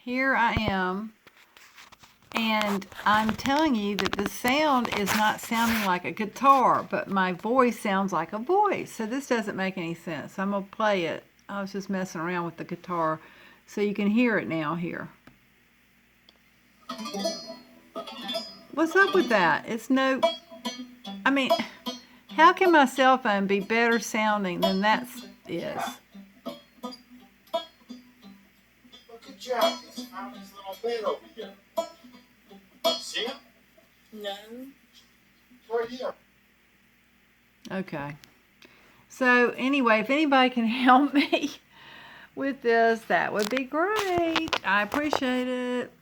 here I am, and I'm telling you that the sound is not sounding like a guitar, but my voice sounds like a voice. So this doesn't make any sense. I'm going to play it. I was just messing around with the guitar so you can hear it now here. What's up with that? It's no... I mean, how can my cell phone be better sounding than that is? Look at Jack. He's found his little bed over here. See him? No. Right here. Okay. So anyway, if anybody can help me with this, that would be great. I appreciate it.